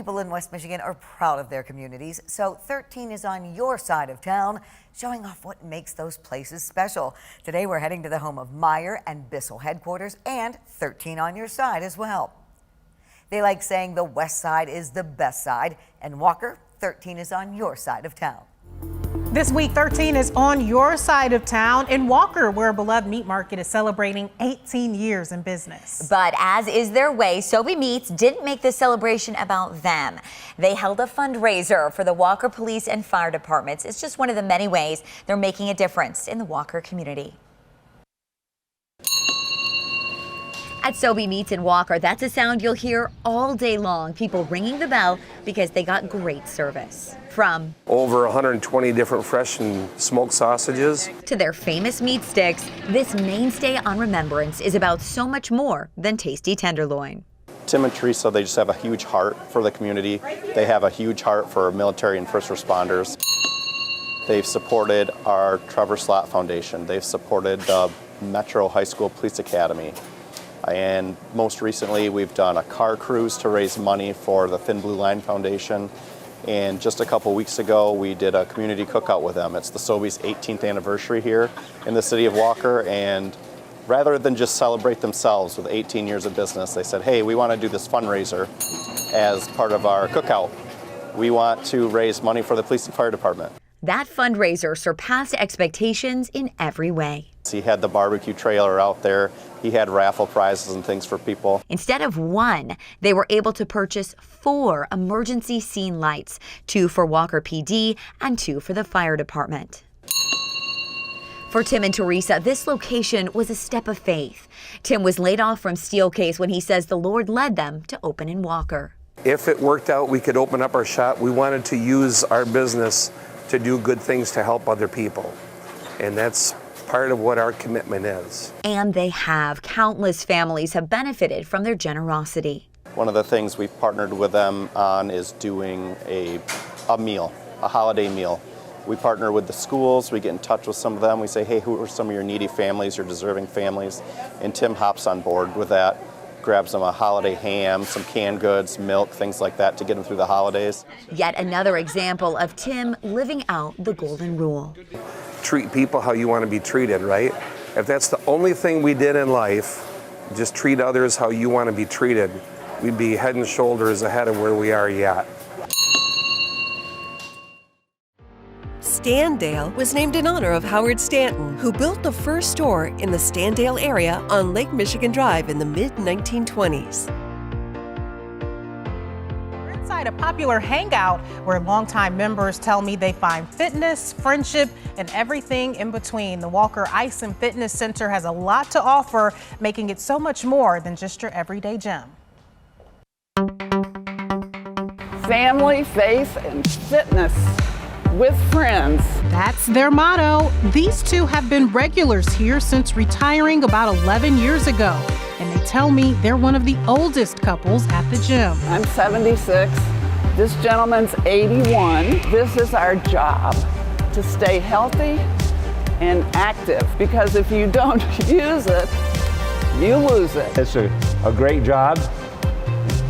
People in West Michigan are proud of their communities, so 13 is on your side of town, showing off what makes those places special. Today we're heading to the home of Meyer and Bissell headquarters and 13 on your side as well. They like saying the west side is the best side, and Walker, 13 is on your side of town. This week, 13 is on your side of town in Walker, where a beloved meat market is celebrating 18 years in business. But as is their way, Sobe Meats didn't make this celebration about them. They held a fundraiser for the Walker Police and Fire Departments. It's just one of the many ways they're making a difference in the Walker community. At Sobe Meats in Walker, that's a sound you'll hear all day long. People ringing the bell because they got great service. From over 120 different fresh and smoked sausages to their famous meat sticks, this mainstay on Remembrance is about so much more than tasty tenderloin. Tim and Teresa, they just have a huge heart for the community. They have a huge heart for military and first responders. They've supported our Trevor Slott Foundation. They've supported the Metro High School Police Academy. And most recently, we've done a car cruise to raise money for the Thin Blue Line Foundation. And just a couple weeks ago, we did a community cookout with them. It's the Sobe's 18th anniversary here in the city of Walker. And rather than just celebrate themselves with 18 years of business, they said, hey, we want to do this fundraiser as part of our cookout. We want to raise money for the police and fire department. That fundraiser surpassed expectations in every way. He had the barbecue trailer out there. He had raffle prizes and things for people. Instead of one, they were able to purchase 4 emergency scene lights, 2 for Walker PD and 2 for the fire department. For Tim and Teresa, this location was a step of faith. Tim was laid off from Steelcase when he says the Lord led them to open in Walker. If it worked out, we could open up our shop. We wanted to use our business to do good things to help other people. And that's part of what our commitment is. And they have. Countless families have benefited from their generosity. One of the things we've partnered with them on is doing a meal, a holiday meal. We partner with the schools, we get in touch with some of them, we say, hey, who are some of your needy families, your deserving families? And Tim hops on board with that, grabs them a holiday ham, some canned goods, milk, things like that to get them through the holidays. Yet another example of Tim living out the golden rule. Treat people how you want to be treated, right? If that's the only thing we did in life, just treat others how you want to be treated, we'd be head and shoulders ahead of where we are yet. Standale was named in honor of Howard Stanton, who built the first store in the Standale area on Lake Michigan Drive in the mid-1920s. We're inside a popular hangout where longtime members tell me they find fitness, friendship, and everything in between. The Walker Ice and Fitness Center has a lot to offer, making it so much more than just your everyday gym. Family, faith, and fitness. With friends. That's their motto. These two have been regulars here since retiring about 11 years ago. And they tell me they're one of the oldest couples at the gym. I'm 76. This gentleman's 81. This is our job, to stay healthy and active, because if you don't use it, you lose it. It's a great job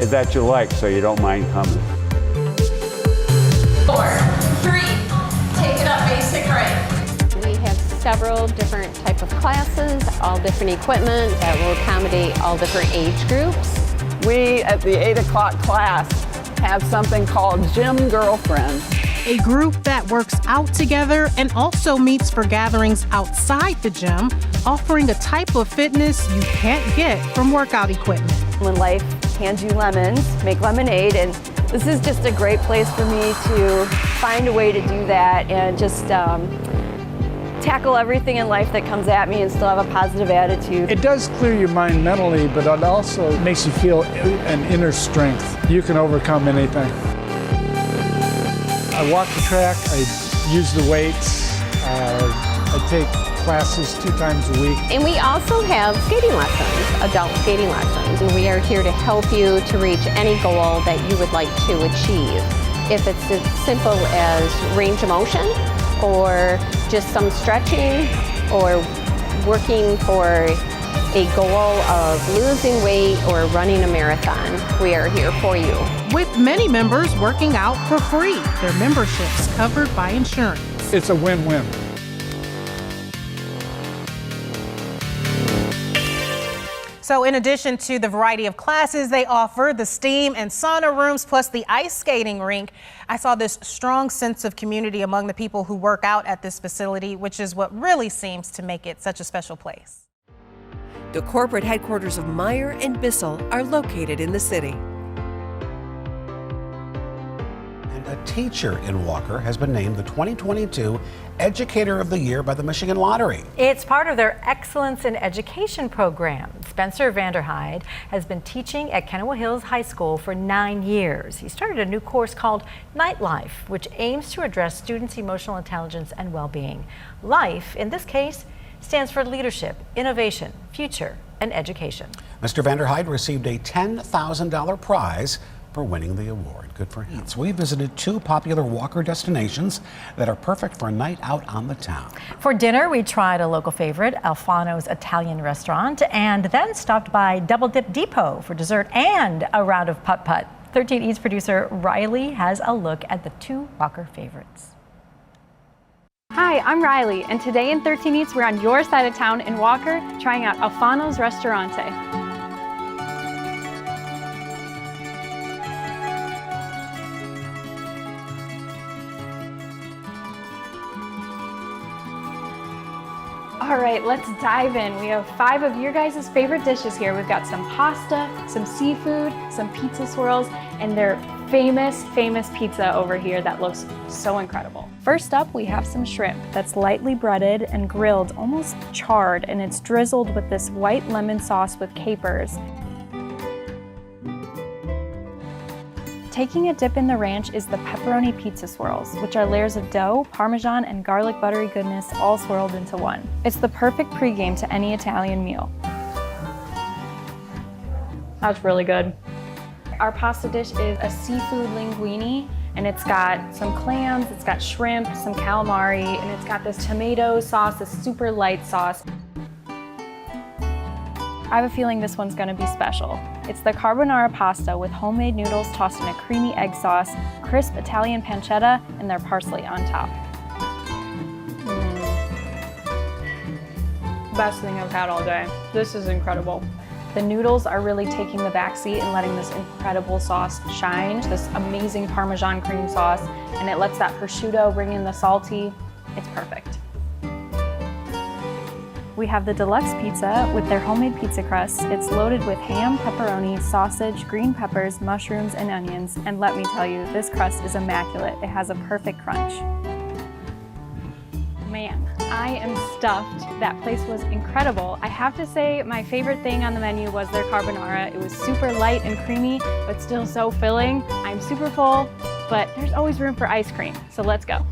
that you like, so you don't mind coming. 4, 3, take it up, basic right. We have several different type of classes, all different equipment that will accommodate all different age groups. We, at the 8 o'clock class, have something called Gym Girlfriends. A group that works out together and also meets for gatherings outside the gym, offering a type of fitness you can't get from workout equipment. When life hands you lemons, make lemonade, and this is just a great place for me to find a way to do that and just tackle everything in life that comes at me and still have a positive attitude. It does clear your mind mentally, but it also makes you feel an inner strength. You can overcome anything. I walk the track, I use the weights, I take classes 2 times a week. And we also have skating lessons, adult skating lessons. And we are here to help you to reach any goal that you would like to achieve. If it's as simple as range of motion, or just some stretching, or working for a goal of losing weight or running a marathon, we are here for you. With many members working out for free, their memberships covered by insurance. It's a win-win. So in addition to the variety of classes they offer, the steam and sauna rooms, plus the ice skating rink, I saw this strong sense of community among the people who work out at this facility, which is what really seems to make it such a special place. The corporate headquarters of Meyer and Bissell are located in the city. A teacher in Walker has been named the 2022 Educator of the Year by the Michigan Lottery. It's part of their Excellence in Education program. Spencer Vanderhyde has been teaching at Kennewick Hills High School for 9 years. He started a new course called Nightlife, which aims to address students' emotional intelligence and well-being. Life, in this case, stands for leadership, innovation, future, and education. Mr. Vanderhyde received a $10,000 prize for winning the award. Good for him. So we visited 2 popular Walker destinations that are perfect for a night out on the town. For dinner, we tried a local favorite, Alfanos Italian restaurant, and then stopped by Double Dip Depot for dessert and a round of putt-putt. 13 Eats producer Riley has a look at the 2 Walker favorites. Hi, I'm Riley, and today in 13 Eats, we're on your side of town in Walker, trying out Alfanos Restaurante. All right, let's dive in. We have 5 of your guys' favorite dishes here. We've got some pasta, some seafood, some pizza swirls, and their famous pizza over here that looks so incredible. First up, we have some shrimp that's lightly breaded and grilled, almost charred, and it's drizzled with this white lemon sauce with capers. Taking a dip in the ranch is the pepperoni pizza swirls, which are layers of dough, Parmesan, and garlic buttery goodness all swirled into one. It's the perfect pregame to any Italian meal. That's really good. Our pasta dish is a seafood linguine, and it's got some clams, it's got shrimp, some calamari, and it's got this tomato sauce, this super light sauce. I have a feeling this one's gonna be special. It's the carbonara pasta with homemade noodles tossed in a creamy egg sauce, crisp Italian pancetta, and their parsley on top. Best thing I've had all day. This is incredible. The noodles are really taking the backseat and letting this incredible sauce shine. This amazing Parmesan cream sauce, and it lets that prosciutto bring in the salty. It's perfect. We have the deluxe pizza with their homemade pizza crust. It's loaded with ham, pepperoni, sausage, green peppers, mushrooms, and onions. And let me tell you, this crust is immaculate. It has a perfect crunch. Man, I am stuffed. That place was incredible. I have to say my favorite thing on the menu was their carbonara. It was super light and creamy, but still so filling. I'm super full, but there's always room for ice cream, so let's go.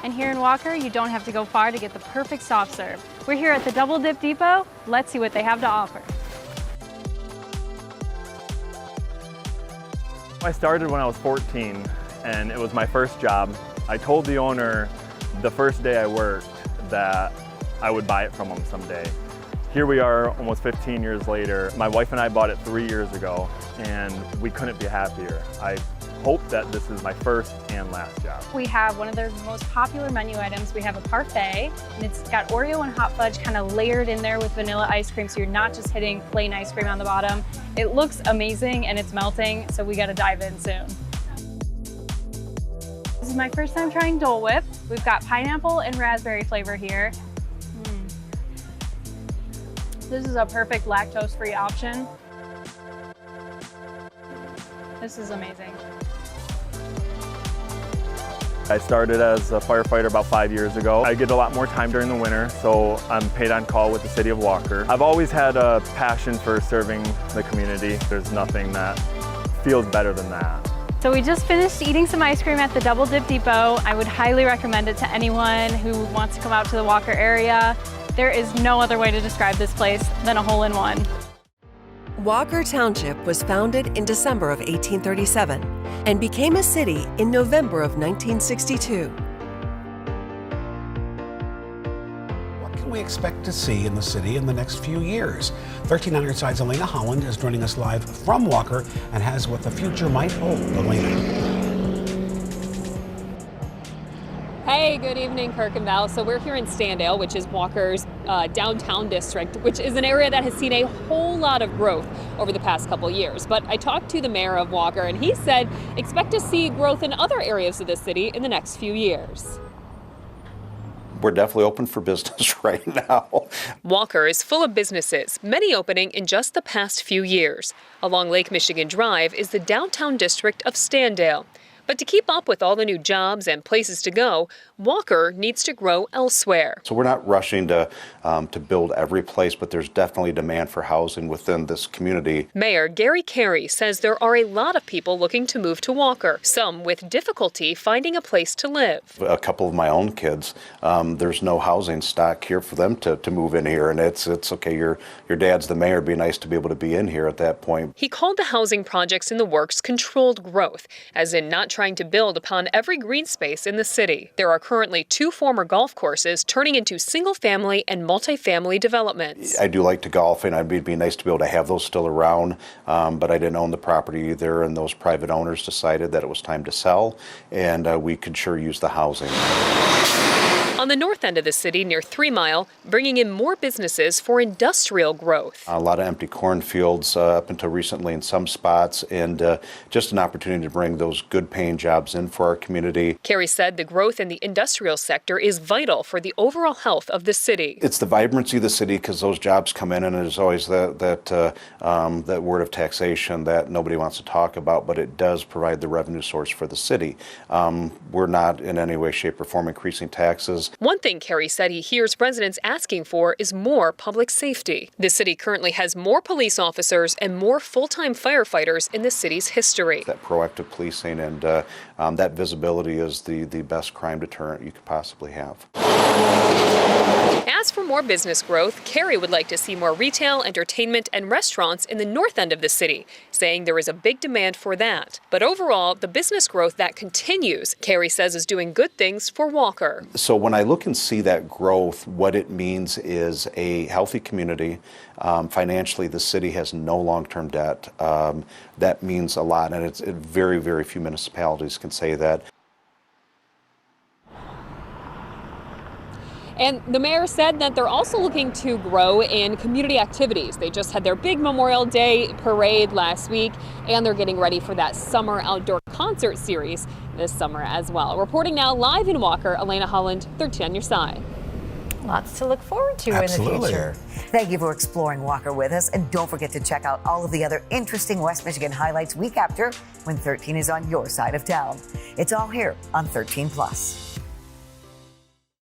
And here in Walker, you don't have to go far to get the perfect soft serve. We're here at the Double Dip Depot. Let's see what they have to offer. I started when I was 14, and it was my first job. I told the owner the first day I worked that I would buy it from him someday. Here we are almost 15 years later. My wife and I bought it 3 years ago, and we couldn't be happier. I hope that this is my first and last job. We have one of their most popular menu items. We have a parfait, and it's got Oreo and hot fudge kind of layered in there with vanilla ice cream, so you're not just hitting plain ice cream on the bottom. It looks amazing and it's melting, so we gotta dive in soon. This is my first time trying Dole Whip. We've got pineapple and raspberry flavor here. This is a perfect lactose-free option. This is amazing. I started as a firefighter about 5 years ago. I get a lot more time during the winter, so I'm paid on call with the city of Walker. I've always had a passion for serving the community. There's nothing that feels better than that. So we just finished eating some ice cream at the Double Dip Depot. I would highly recommend it to anyone who wants to come out to the Walker area. There is no other way to describe this place than a hole-in-one. Walker Township was founded in December of 1837 and became a city in November of 1962. we expect to see in the city in the next few years. 13 on Your Side's Elena Holland is joining us live from Walker and has what the future might hold. Elena. Hey, good evening, Kirk and Val. So we're here in Standale, which is Walker's downtown district, which is an area that has seen a whole lot of growth over the past couple years. But I talked to the mayor of Walker, and he said expect to see growth in other areas of the city in the next few years. We're definitely open for business right now. Walker is full of businesses, many opening in just the past few years. Along Lake Michigan Drive is the downtown district of Standale. But to keep up with all the new jobs and places to go, Walker needs to grow elsewhere. So we're not rushing to build every place, but there's definitely demand for housing within this community. Mayor Gary Carey says there are a lot of people looking to move to Walker, some with difficulty finding a place to live. A couple of my own kids, there's no housing stock here for them to move in here, and it's okay, your dad's the mayor, it'd be nice to be able to be in here at that point. He called the housing projects in the works controlled growth, as in not trying to build upon every green space in the city. There are currently 2 former golf courses turning into single-family and multi-family developments. I do like to golf, and it'd be nice to be able to have those still around, but I didn't own the property either, and those private owners decided that it was time to sell, and we could sure use the housing. On the north end of the city, near 3 Mile, bringing in more businesses for industrial growth. A lot of empty cornfields up until recently in some spots, and just an opportunity to bring those good-paying jobs in for our community. Carey said the growth in the industrial sector is vital for the overall health of the city. It's the vibrancy of the city because those jobs come in, and there's always that word of taxation that nobody wants to talk about, but it does provide the revenue source for the city. We're not in any way, shape, or form increasing taxes. One thing Carey said he hears residents asking for is more public safety. The city currently has more police officers and more full-time firefighters in the city's history. That proactive policing and that visibility is the best crime deterrent you could possibly have. As for more business growth, Carey would like to see more retail, entertainment, and restaurants in the north end of the city, saying there is a big demand for that. But overall, the business growth that continues, Carey says, is doing good things for Walker. So when I look and see that growth, what it means is a healthy community. Financially, the city has no long-term debt. That means a lot, and it's very, very few municipalities can say that. And the mayor said that they're also looking to grow in community activities. They just had their big Memorial Day parade last week, and they're getting ready for that summer outdoor concert series this summer as well. Reporting now live in Walker, Elena Holland, 13 on Your Side. Lots to look forward to in the future. Thank you for exploring Walker with us. And don't forget to check out all of the other interesting West Michigan highlights we capture when 13 is on your side of town. It's all here on 13 Plus.